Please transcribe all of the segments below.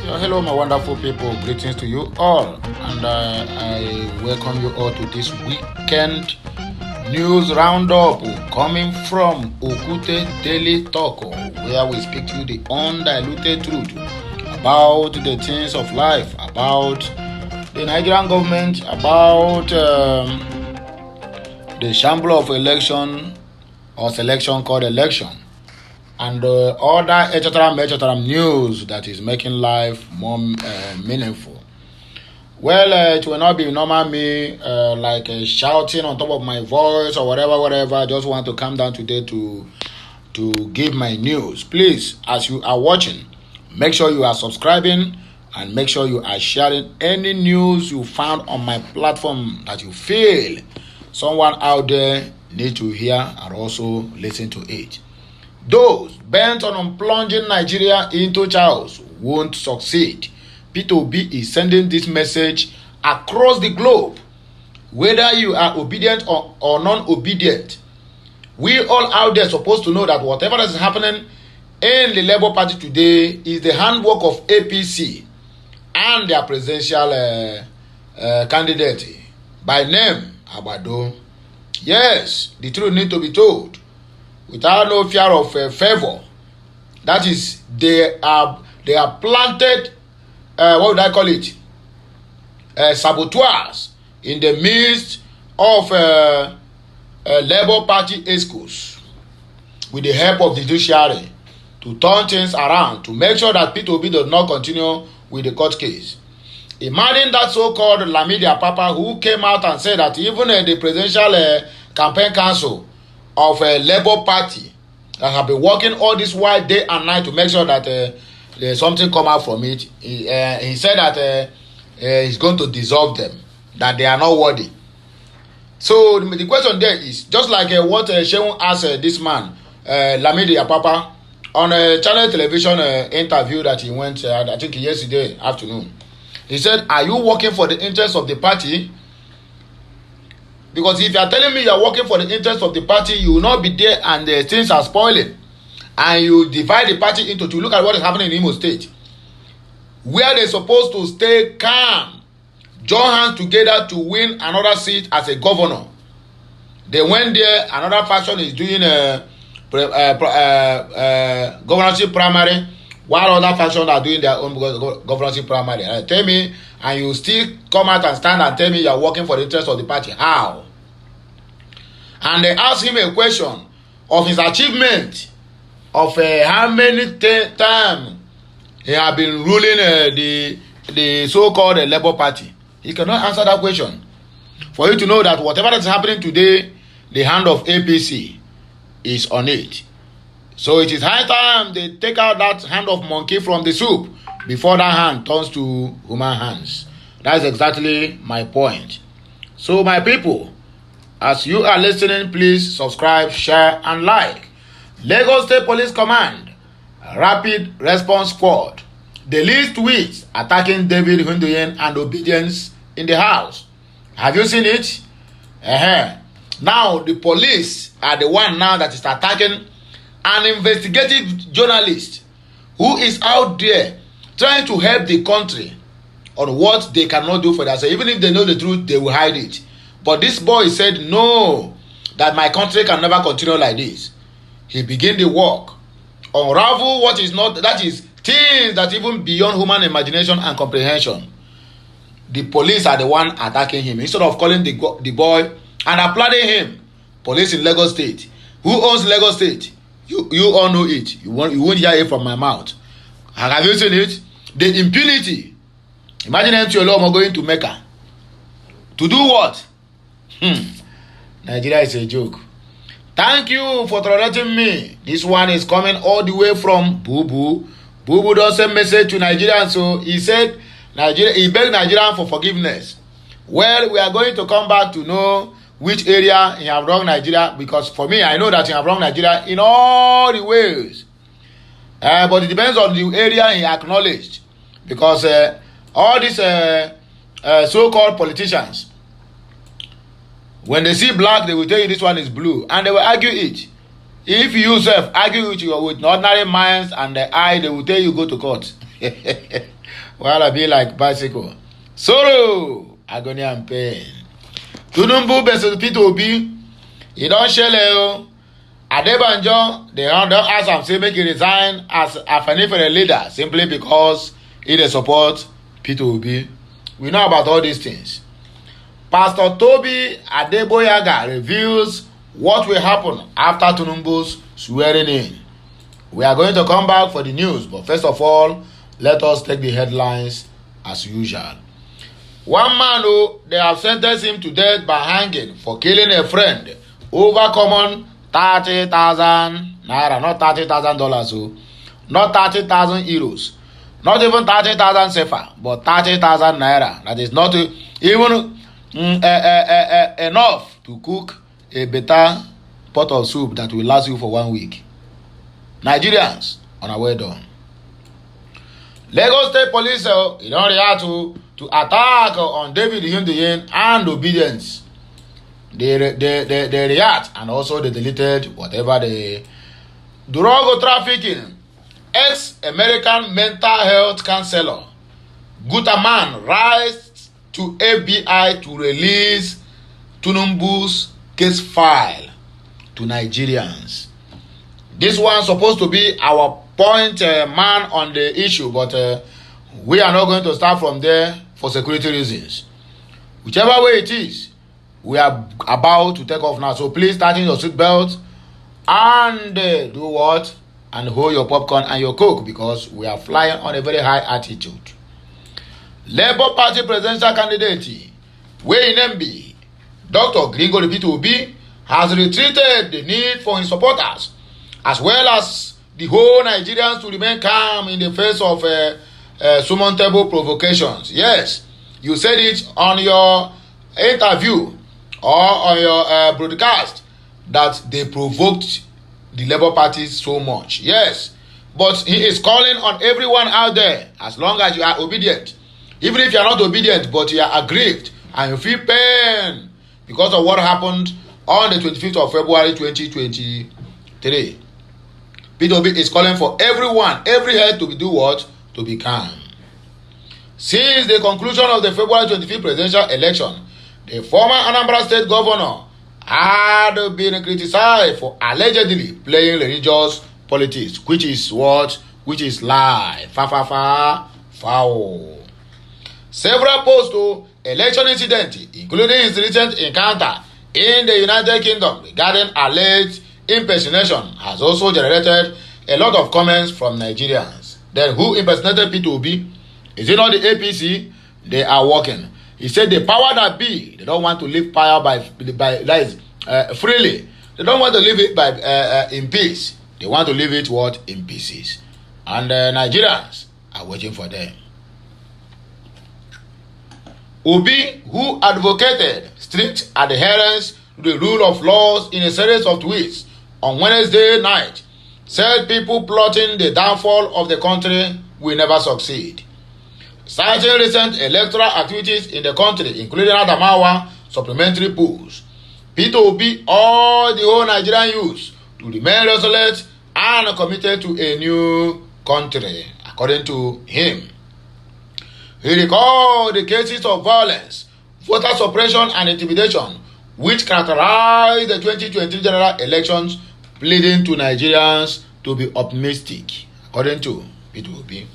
Hello, my wonderful people. Greetings to you all, and I welcome you all to this weekend news roundup coming from Okute Daily Talk, where we speak to you the undiluted truth about the things of life, about the Nigerian government, about the shamble of election or selection called election, and other etc. news that is making life more meaningful. Well, it will not be normal me shouting on top of my voice or whatever. I just want to come down today to give my news. Please, as you are watching, make sure you are subscribing and make sure you are sharing any news you found on my platform that you feel someone out there need to hear and also listen to it. Those bent on plunging Nigeria into chaos won't succeed. P2B is sending this message across the globe. Whether you are obedient or non-obedient, we all out there supposed to know that whatever is happening in the Labour Party today is the handwork of APC and their presidential candidate by name Abado. Yes, the truth need to be told without no fear of favor. That is, they are planted, what would I call it, saboteurs in the midst of Labour Party ESCOs with the help of the judiciary to turn things around, to make sure that P2B does not continue with the court case. Imagine that so-called Lamidi Papa who came out and said that even the presidential campaign council of a Labour Party that have been working all this while day and night to make sure that there's something come out from it. He said that he's going to dissolve them, that they are not worthy. So the question there is just like what Shehu asked this man, Lamidi Apapa, on a channel television interview that he went, I think yesterday afternoon. He said, "Are you working for the interest of the party? Because if you are telling me you are working for the interest of the party, you will not be there and things are spoiling. And you divide the party into two. Look at what is happening in Imo State. Where they're supposed to stay calm, join hands together to win another seat as a governor. They went there, another faction is doing a governorship primary, while other factions are doing their own governorship primary. Tell me, and you still come out and stand and tell me you are working for the interest of the party. How? And they asked him a question of his achievement, of how many times he has been ruling the so-called Labour Party. He cannot answer that question. For you to know that whatever is happening today, the hand of APC is on it. So it is high time they take out that hand of monkey from the soup before that hand turns to human hands. That's exactly my point. So my people, as you are listening, please subscribe, share and like. Lagos State Police Command Rapid Response Squad, the least tweets attacking David Hundoyen and obedience in the house. Have you seen it? Now the police are the one now that is attacking an investigative journalist who is out there trying to help the country on what they cannot do for themselves. Even if they know the truth, they will hide it. But this boy said, no, that my country can never continue like this. He began the work. Unravel what is not, that is things that even beyond human imagination and comprehension. The police are the one attacking him. Instead of calling the boy and applauding him. Police in Lagos State. Who owns Lagos State? You all know it. You won't hear it from my mouth. Have you seen it? The impunity. Imagine MTO going to Mecca. To do what? Nigeria is a joke. Thank you for tolerating me. This one is coming all the way from Bubu. Bubu does send message to Nigerians. So he said, he begged Nigerians for forgiveness. Well, we are going to come back to know which area he have wronged Nigeria, because for me, I know that he have wronged Nigeria in all the ways. But it depends on the area he acknowledged, because all these so-called politicians, when they see black, they will tell you this one is blue, and they will argue it. If you yourself argue with ordinary minds and the eye, they will tell you go to court. While I be like bicycle. Sorrow, agony and pain. Tinubu versus P2B. He don't shell Adebanjo, they don't ask him say make he resign as a financial leader simply because he dey support P2B. We know about all these things. Pastor Toby Adeboyaga reveals what will happen after Tinubu's swearing in. We are going to come back for the news, but first of all, let us take the headlines as usual. One man who they have sentenced him to death by hanging for killing a friend over common 30,000 naira, not $30,000, so not 30,000 euros, not even 30,000 sefa, but 30,000 naira. That is not even enough to cook a better pot of soup that will last you for 1 week. Nigerians, on our way done. Lagos State Police, you don't react to attack on David Hundeyin and obedience. They react and also they deleted whatever they drug trafficking. Ex-American mental health counselor Gutaman writes to FBI to release Tinubu's case file to Nigerians. This one supposed to be our point man on the issue, but we are not going to start from there for security reasons. Whichever way it is, we are about to take off now. So please tighten your seatbelt and do what? And hold your popcorn and your coke, because we are flying on a very high altitude. Labour Party presidential candidate Wey Nembi, Dr. Gringo P2B, has retreated the need for his supporters, as well as the whole Nigerians, to remain calm in the face of surmountable provocations. Yes, you said it on your interview or on your broadcast that they provoked the Labour Party so much. Yes, but he is calling on everyone out there, as long as you are obedient, even if you are not obedient but you are aggrieved and you feel pain because of what happened on the 25th of February 2023. P2B is calling for everyone, every head to do what? To be calm. Since the conclusion of the February 25th presidential election, the former Anambra State governor had been criticized for allegedly playing religious politics, which is what? Which is lie. Foul. Several post-election incidents, including his recent encounter in the United Kingdom regarding alleged impersonation, has also generated a lot of comments from Nigerians. Then who impersonated P2B? Is it not the APC? They are working. He said the power that be, they don't want to live power by freely. They don't want to live it by in peace. They want to live it what? In pieces. And Nigerians are waiting for them. Obi, who advocated strict adherence to the rule of laws in a series of tweets on Wednesday night, said people plotting the downfall of the country will never succeed. Citing recent electoral activities in the country, including Adamawa supplementary polls, P2B urged the whole Nigerian youth to remain resolute and committed to a new country, according to him. He recalled the cases of violence, voter suppression and intimidation which characterized the 2023 general elections, pleading to Nigerians to be optimistic, according to P2B.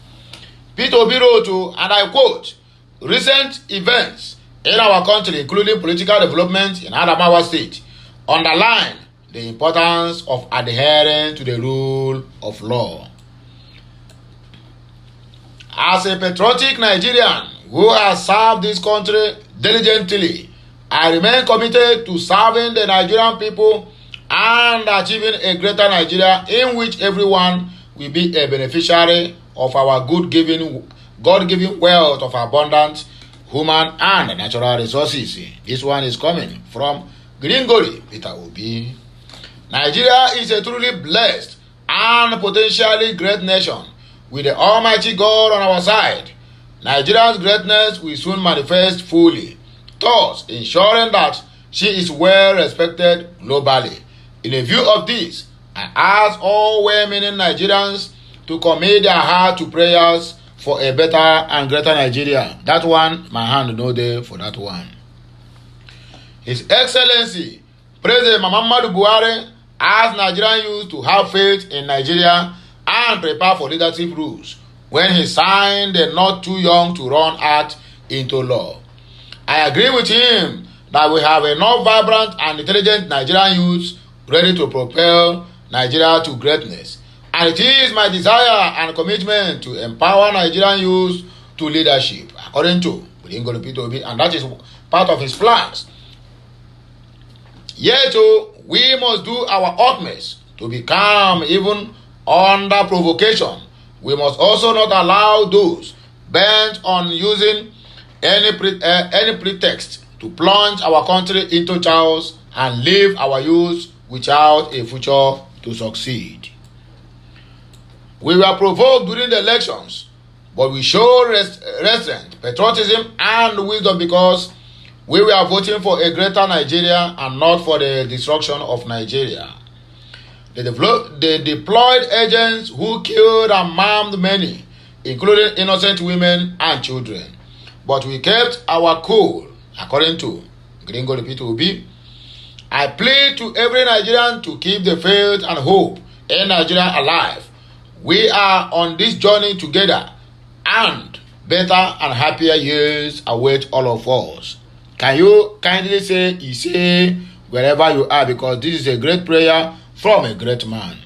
P2B wrote to, and I quote, recent events in our country, including political development in Adamawa State, underline the importance of adhering to the rule of law. As a patriotic Nigerian who has served this country diligently, I remain committed to serving the Nigerian people and achieving a greater Nigeria in which everyone will be a beneficiary of our God-given wealth of abundant human and natural resources. This one is coming from Gringori Peter Obi. Nigeria is a truly blessed and potentially great nation with the Almighty God on our side. Nigeria's greatness will soon manifest fully, thus ensuring that she is well respected globally. In a view of this, I ask all well-meaning Nigerians to commit their heart to prayers for a better and greater Nigeria. That one, my hand no there for that one. His Excellency, President Muhammadu Buhari, asked Nigerian youth to have faith in Nigeria and prepare for leadership rules when he signed the Not Too Young to Run Act into law. I agree with him that we have enough vibrant and intelligent Nigerian youths ready to propel Nigeria to greatness. And it is my desire and commitment to empower Nigerian youths to leadership, according to OBI, and that is part of his plans. Yet, we must do our utmost to be calm even under provocation. We must also not allow those bent on using any pretext to plunge our country into chaos and leave our youth without a future to succeed. We were provoked during the elections, but we showed restraint, patriotism, and wisdom because we were voting for a greater Nigeria and not for the destruction of Nigeria. They deployed agents who killed and maimed many, including innocent women and children. But we kept our cool, according to OBI. I plead to every Nigerian to keep the faith and hope in Nigeria alive. We are on this journey together, and better and happier years await all of us. Can you kindly say Ise wherever you are, because this is a great prayer from a great man.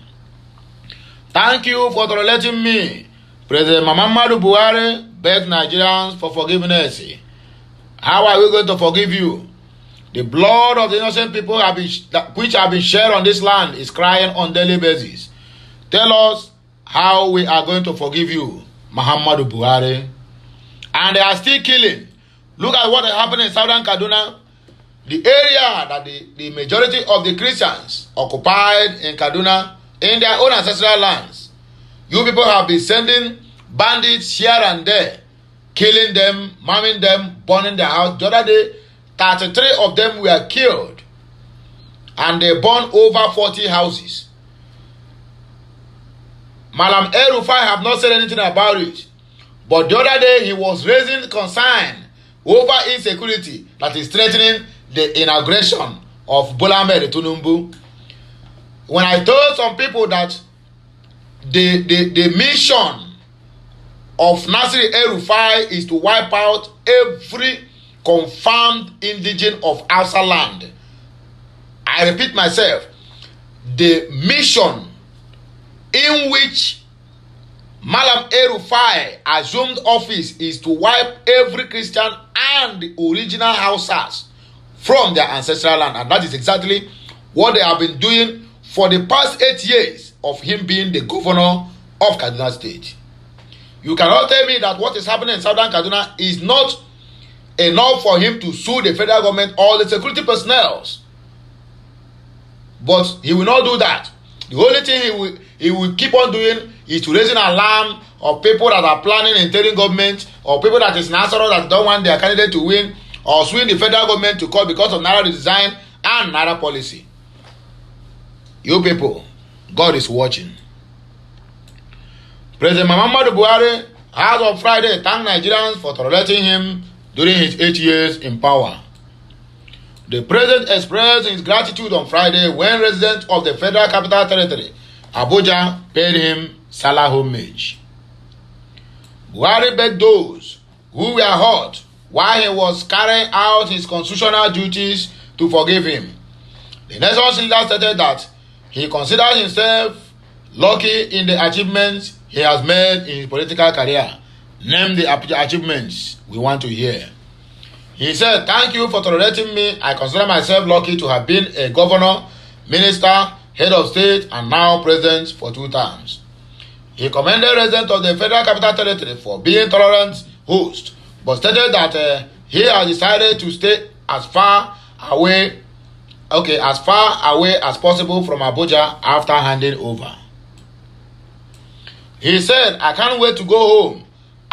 Thank you for tolerating me. President Muhammadu Buhari begged Nigerians for forgiveness. How are we going to forgive you? The blood of the innocent people which have been shed on this land is crying on daily basis. Tell us how we are going to forgive you, Muhammadu Buhari. And they are still killing. Look at what happened in southern Kaduna. The area that the majority of the Christians occupied in Kaduna in their own ancestral lands. You people have been sending bandits here and there, killing them, maiming them, burning their house. The other day, 33 of them were killed, and they burned over 40 houses. Malam El-Rufai have not said anything about it, but the other day he was raising concern over insecurity that is threatening the inauguration of Bola Tinubu. When I told some people that the mission of Nasir El-Rufai is to wipe out every confirmed indigene of Hausa land, I repeat myself, the mission in which Malam El-Rufai assumed office is to wipe every Christian and the original Hausas from their ancestral land. And that is exactly what they have been doing for the past 8 years of him being the governor of Kaduna State. You cannot tell me that what is happening in southern Kaduna is not enough for him to sue the federal government or the security personnel. But he will not do that. The only thing he will keep on doing is to raise an alarm of people that are planning interim government, or people that is natural that don't want their candidate to win, or swing the federal government to court because of Naira design and Naira policy. You people, God is watching. President Muhammadu Buhari has on Friday thanked Nigerians for tolerating him during his 8 years in power. The president expressed his gratitude on Friday when residents of the Federal Capital Territory, Abuja, paid him Salah homage. Buhari begged those who were hurt while he was carrying out his constitutional duties to forgive him. The nation's leader stated that he considers himself lucky in the achievements he has made in his political career. Name the achievements we want to hear. He said, "Thank you for tolerating me. I consider myself lucky to have been a governor, minister, head of state, and now president for 2 terms." He commended residents of the Federal Capital Territory for being tolerant hosts, but stated that he has decided to stay as far away as possible from Abuja after handing over. He said, "I can't wait to go home.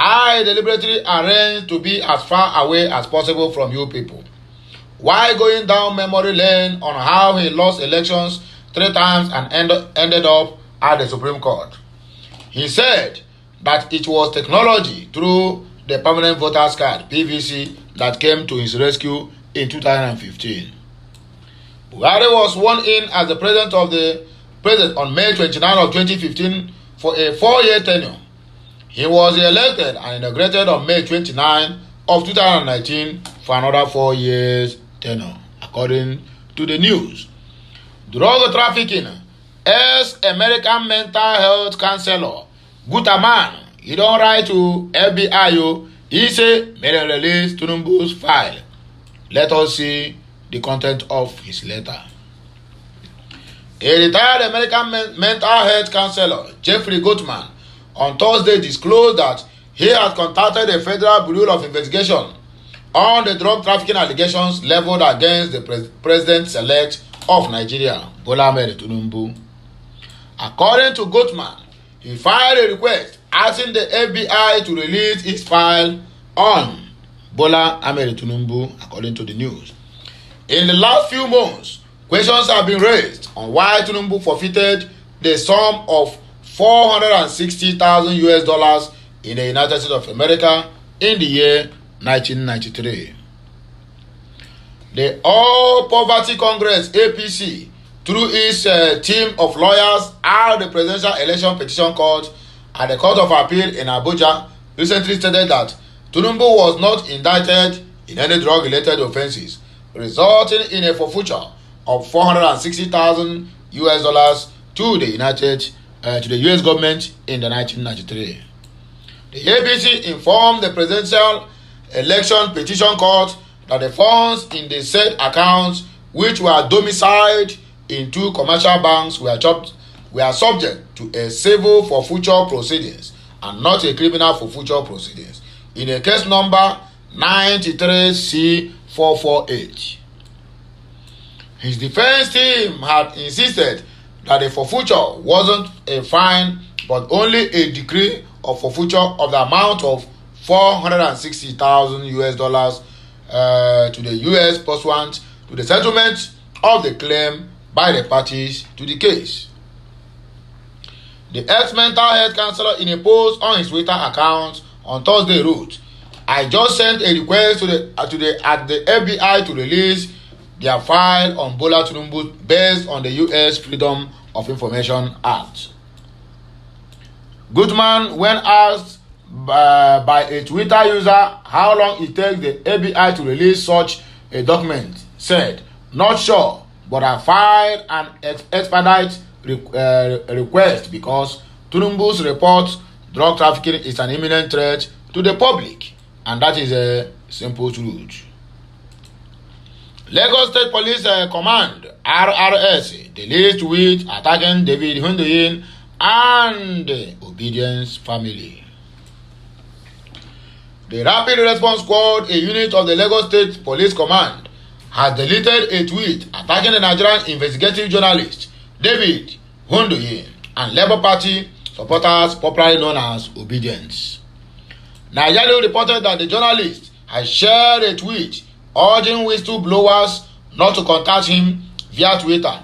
I deliberately arranged to be as far away as possible from you people." While going down memory lane on how he lost elections 3 times and ended up at the Supreme Court. He said, that it was technology through the permanent voters card (PVC) that came to his rescue in 2015. Buhari was sworn in as the president on May 29 of 2015 for a 4-year tenure. He was elected and inaugurated on May 29 of 2019 for another 4 years tenure, according to the news. Drug trafficking. Ex-American mental health counselor Gutaman, he don't write to FBI. He say, may release Tinubu's file. Let us see the content of his letter. A retired American mental health counselor, Jeffrey Gutman, on Thursday disclosed that he had contacted the Federal Bureau of Investigation on the drug trafficking allegations leveled against the president-elect of Nigeria, Bola Tinubu. According to Gutman, he filed a request asking the FBI to release his file on Bola Tinubu, according to the news. In the last few months, questions have been raised on why Tinubu forfeited the sum of $460,000 in the United States of America in the year 1993. The All Poverty Congress (APC), through its team of lawyers at the Presidential Election Petition Court at the Court of Appeal in Abuja, recently stated that Tinubu was not indicted in any drug-related offenses, resulting in a forfeiture of $460,000 to the U.S. government in the 1993. The APC informed the Presidential Election Petition Court that the funds in the said accounts, which were domiciled in 2 commercial banks, were subject to a civil forfeiture proceedings and not a criminal forfeiture proceedings in a case number 93C448. His defense team had insisted that the forfeiture wasn't a fine but only a decree of forfeiture of the amount of $460,000 to the U.S. pursuant to the settlement of the claim by the parties to the case. The ex-mental health counselor, in a post on his Twitter account on Thursday, wrote, "I just sent a request to the FBI to release their file on Bola Tinubu based on the U.S. Freedom of Information Act." Goodman, when asked by a Twitter user how long it takes the FBI to release such a document, said, "Not sure, but I filed an expedite request because Tinubu's report drug trafficking is an imminent threat to the public, and that is a simple truth." Lagos State Police Command (RRS) released tweet attacking David Hundeyin and the Obedience family. The Rapid Response Squad, a unit of the Lagos State Police Command, has deleted a tweet attacking the Nigerian investigative journalist David Hundeyin and Labour Party supporters popularly known as Obedience. Nigeria reported that the journalist has shared a tweet urging whistleblowers not to contact him via Twitter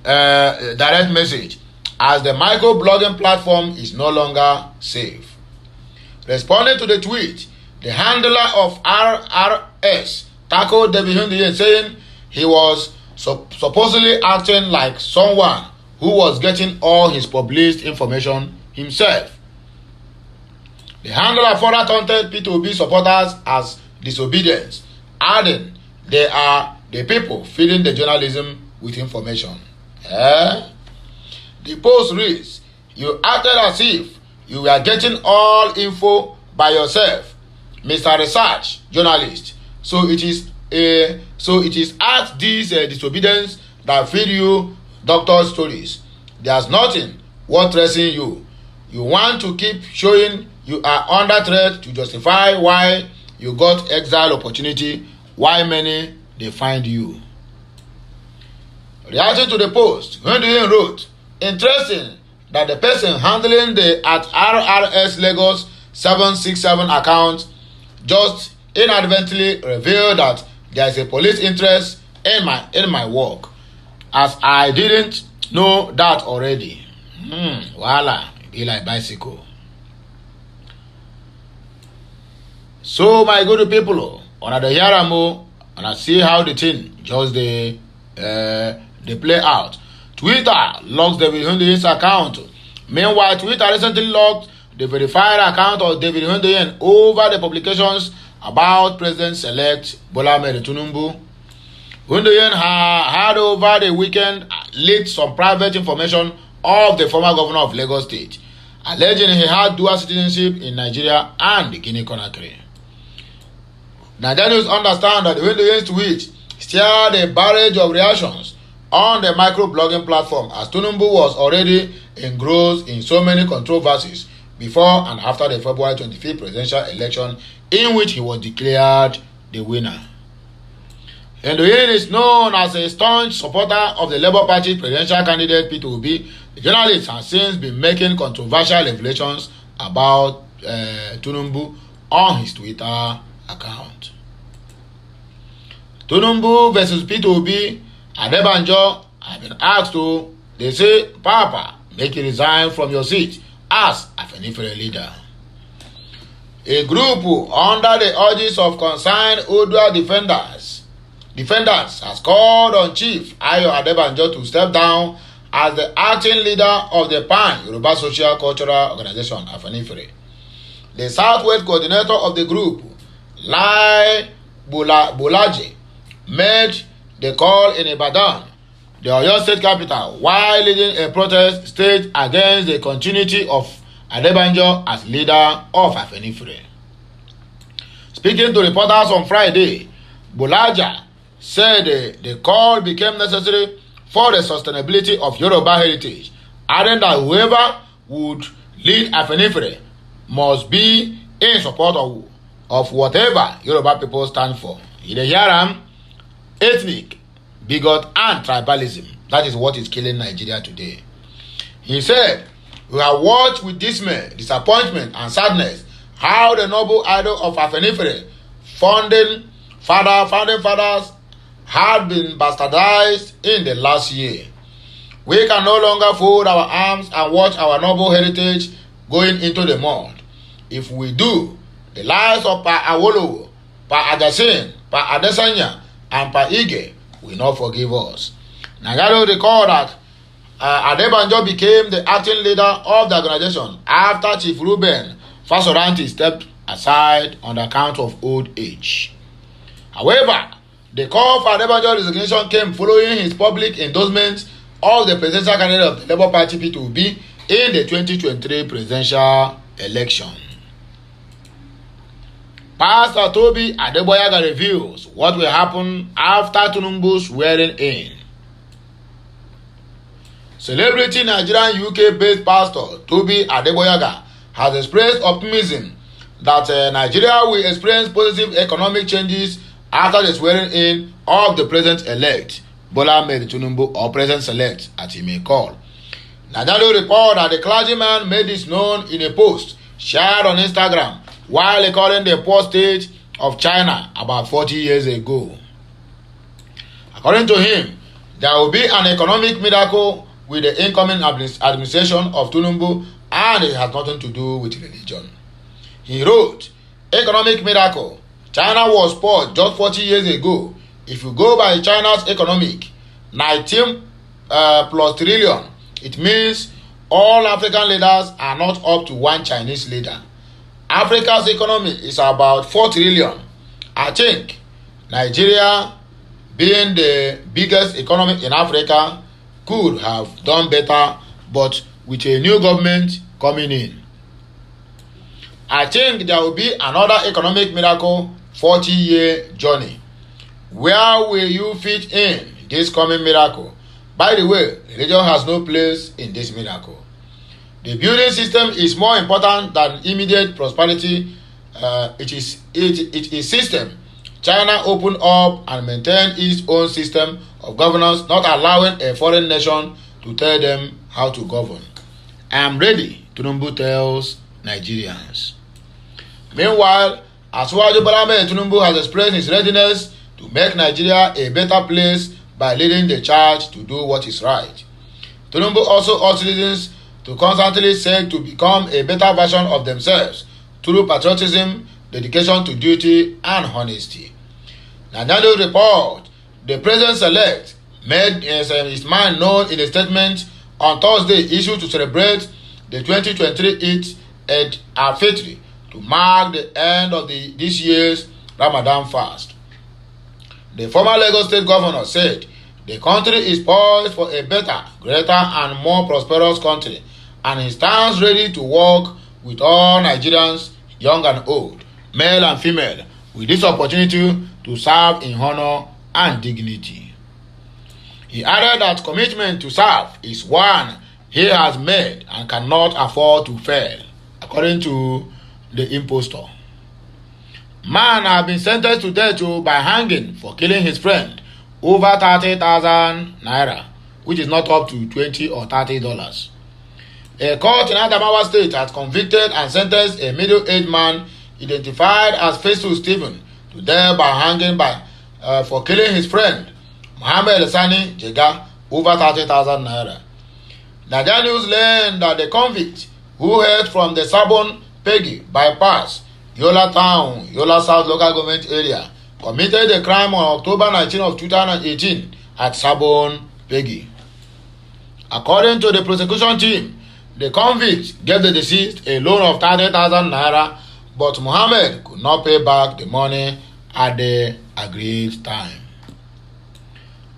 direct message, as the microblogging platform is no longer safe. Responding to the tweet, the handler of RRS tackled David Hundeyin, saying he was supposedly acting like someone who was getting all his published information himself. The handler further taunted P2B supporters as disobedience, adding, "They are the people feeding the journalism with information." The post reads, "You acted as if you were getting all info by yourself, Mr. Research Journalist. So it is at this disobedience that feed you doctor stories. There's nothing worth stressing you. You want to keep showing you are under threat to justify why you got exile opportunity, why many they find you." Reacting to the post, Hundeyin wrote, "Interesting that the person handling the at RRS Lagos 767 account just inadvertently revealed that there is a police interest in my work, as I didn't know that already." Voila, be like bicycle. So my good people, on the Yaramo, and I see how the thing just they play out. Twitter locks David Hundeyen's account. Meanwhile, Twitter recently locked the verified account of David Hundeyen over the publications about President-elect Bola Tinubu. Hundeyen had over the weekend leaked some private information of the former governor of Lagos State, alleging he had dual citizenship in Nigeria and Guinea-Conakry. Nigerians understand that Hundeyen's tweet stirred a barrage of reactions on the microblogging platform, as Tinubu was already engrossed in so many controversies before and after the February 25th presidential election, in which he was declared the winner. Hundeyen is known as a staunch supporter of the Labour Party presidential candidate Peter Obi. The journalist has since been making controversial revelations about Tinubu on his Twitter account. Tinubu versus Peter Obi, Adebanjo have been asked to, they say, Papa, make you resign from your seat as a Afenifere leader. A group under the urges of concerned Odua defendants has called on Chief Ayo Adebanjo to step down as the acting leader of the Pan Yoruba Social Cultural Organization, Afenifere. The Southwest coordinator of the group, Lai Bolaje, made the call in Ibadan, the Oyo State capital, while leading a protest staged against the continuity of Adebanjo as leader of Afenifere. Speaking to reporters on Friday, Bolaja said the call became necessary for the sustainability of Yoruba heritage, adding that whoever would lead Afenifere must be in support of whatever Yoruba people stand for. In the Yaram, ethnic, bigot, and tribalism. That is what is killing Nigeria today. He said, we have watched with dismay, disappointment, and sadness how the noble idol of Afenifere, founding fathers, had been bastardized in the last year. We can no longer fold our arms and watch our noble heritage going into the mud. If we do, the lives of Pa Awolowo, Pa Ajasin, Pa Adesanya, and Pa Ige will not forgive us. Nagaro recalled that Adebanjo became the acting leader of the organization after Chief Ruben Fasoranti stepped aside on account of old age. However, the call for Adebanjo's resignation came following his public endorsement of the presidential candidate of the Labour Party Peter Obi in the 2023 presidential election. Pastor Toby Adeboyaga reveals what will happen after Tinubu's swearing in. Celebrity Nigerian UK-based pastor Toby Adeboyaga has expressed optimism that Nigeria will experience positive economic changes after the swearing in of the president-elect Bola Tinubu, or president-elect as he may call. Nigerian report that the clergyman made this known in a post shared on Instagram while recalling the poor state of China about 40 years ago. According to him, there will be an economic miracle with the incoming administration of Tinubu, and it has nothing to do with religion. He wrote, economic miracle. China was poor just 40 years ago. If you go by China's economic, 19 plus trillion, it means all African leaders are not up to one Chinese leader. Africa's economy is about 4 trillion. I think Nigeria, being the biggest economy in Africa, could have done better, but with a new government coming in, I think there will be another economic miracle 40-year journey. Where will you fit in this coming miracle? By the way, religion has no place in this miracle. The building system is more important than immediate prosperity. It is system. China opened up and maintained its own system of governance, not allowing a foreign nation to tell them how to govern. I am ready, Tinubu tells Nigerians. Meanwhile, Asiwaju Bola Tinubu has expressed his readiness to make Nigeria a better place by leading the charge to do what is right. Tinubu also urged citizens to constantly seek to become a better version of themselves through patriotism, dedication to duty, and honesty. Nigerian report, the president-elect made his mind known in a statement on Thursday issued to celebrate the 2023 Eid al-Fitr to mark the end of this year's Ramadan fast. The former Lagos State governor said the country is poised for a better, greater, and more prosperous country, and he stands ready to work with all Nigerians, young and old, male and female, with this opportunity to serve in honor and dignity. He added that commitment to serve is one he has made and cannot afford to fail, according to the impostor. Man has been sentenced to death by hanging for killing his friend over 30,000 naira, which is not up to $20 or $30. A court in Adamawa State has convicted and sentenced a middle-aged man identified as Festus Stephen to death by hanging for killing his friend Mohammed Sani Jega over 30,000 naira. Nigerian news learned that the convict, who hailed from the Sabon Pegi bypass, Yola Town, Yola South local government area, committed the crime on October 19 of 2018 at Sabon Pegi. According to the prosecution team, the convict gave the deceased a loan of 30,000 naira, but Mohammed could not pay back the money at the agreed time.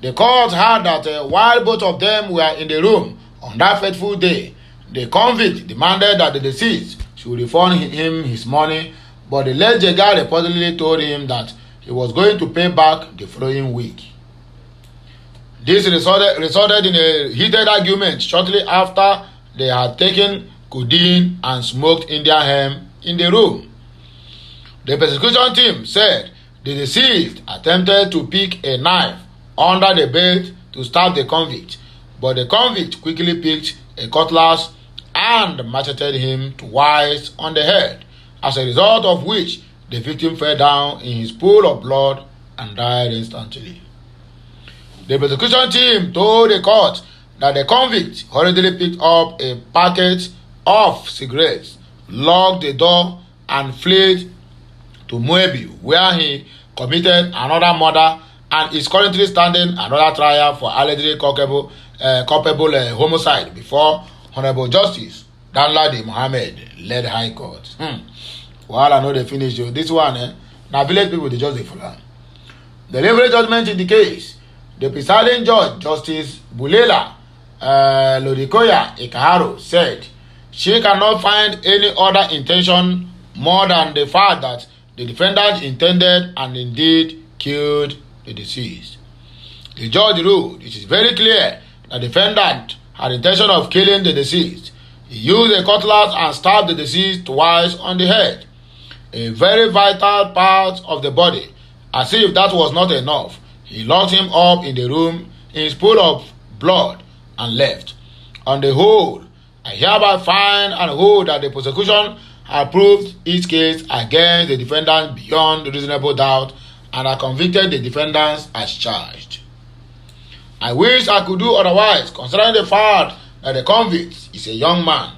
The court heard that while both of them were in the room on that fateful day, the convict demanded that the deceased should refund him his money, but the late Jega reportedly told him that he was going to pay back the following week. This resulted in a heated argument shortly after they had taken codeine and smoked Indian hemp in the room. The prosecution team said the deceased attempted to pick a knife under the bed to stab the convict, but the convict quickly picked a cutlass and macheted him twice on the head, as a result of which the victim fell down in his pool of blood and died instantly. The prosecution team told the court that the convict hurriedly picked up a packet of cigarettes, locked the door, and fled to Moebi, where he committed another murder and is currently standing another trial for allegedly culpable homicide before Honorable Justice Danladi Mohammed led High Court. While I know they finish this one, now village people they just follow. The delivery judgment in the case, the presiding judge, Justice Bulela Lodikoya Ikaharo, said she cannot find any other intention more than the fact that the defendant intended and indeed killed the deceased. The judge ruled it is very clear that the defendant had intention of killing the deceased. He used a cutlass and stabbed the deceased twice on the head, a very vital part of the body. As if that was not enough, he locked him up in the room in his pool of blood and left. On the whole, I hereby find and hold that the prosecution had proved its case against the defendant beyond reasonable doubt and had convicted the defendants as charged. I wish I could do otherwise, considering the fact that the convict is a young man,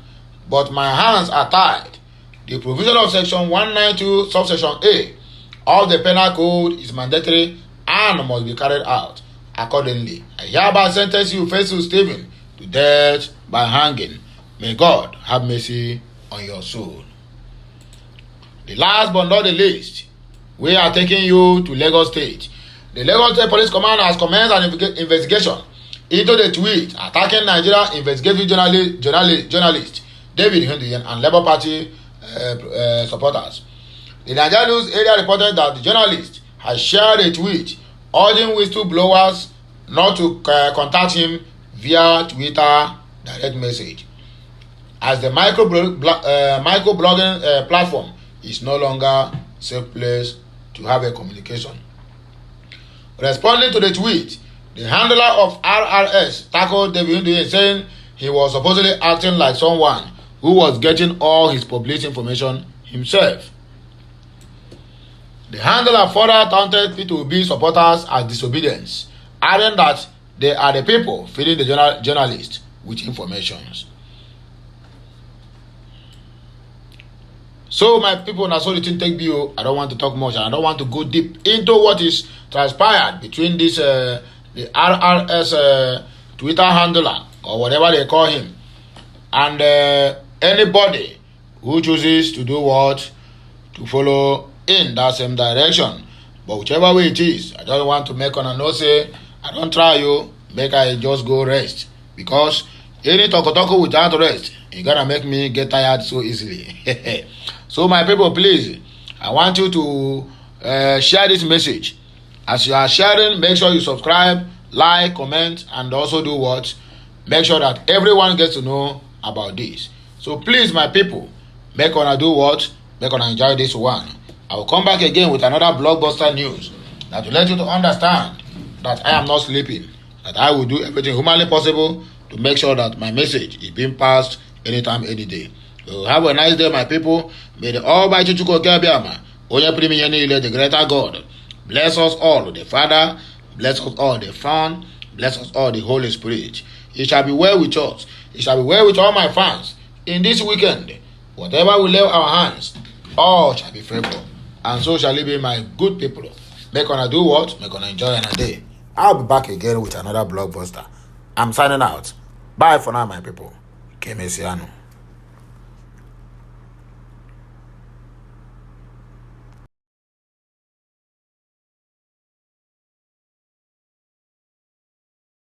but my hands are tied. The provision of Section 192, subsection A of the Penal Code is mandatory and must be carried out. Accordingly, I hereby sentence you, Festus Stephen, to death by hanging. May God have mercy on your soul. The last but not the least, we are taking you to Lagos State. The Lagos State Police Command has commenced an investigation into the tweet attacking Nigeria investigative journalist David Hundiyan and Labour Party supporters. The Nigerian news area reported that the journalist has shared a tweet urging whistleblowers not to contact him via Twitter direct message, as the microblogging platform is no longer a safe place to have a communication. Responding to the tweet, the handler of RRS tackled David Hundiyan, saying he was supposedly acting like someone who was getting all his published information himself. The handler further taunted P2B supporters as disobedience, adding that they are the people feeding the journalist with information. So my people, now so the thing take you. I don't want to talk much, and I don't want to go deep into what is transpired between this the RRS Twitter handler or whatever they call him, and anybody who chooses to do what, to follow in that same direction. But whichever way it is, I don't want to make on a no say. I don't try you, make I just go rest, because any talk without rest, you gotta make me get tired so easily. So my people, please, I want you to share this message. As you are sharing, make sure you subscribe, like, comment, and also do what? Make sure that everyone gets to know about this. So please, my people, make una do what? Make una enjoy this one. I will come back again with another blockbuster news that will let you to understand that I am not sleeping, that I will do everything humanly possible to make sure that my message is being passed anytime, any day. So have a nice day, my people. May the Almighty Chukwuka Biama, Onye Primi, the greater God, bless us all, the Father, bless us all, the Son, bless us all, the Holy Spirit. It shall be well with us. It shall be well with all my fans in this weekend. Whatever we lay our hands, all shall be favorable. And so shall it be, my good people. Make gonna do what? Make gonna enjoy another day. I'll be back again with another blockbuster. I'm signing out. Bye for now, my people. Kemesiano.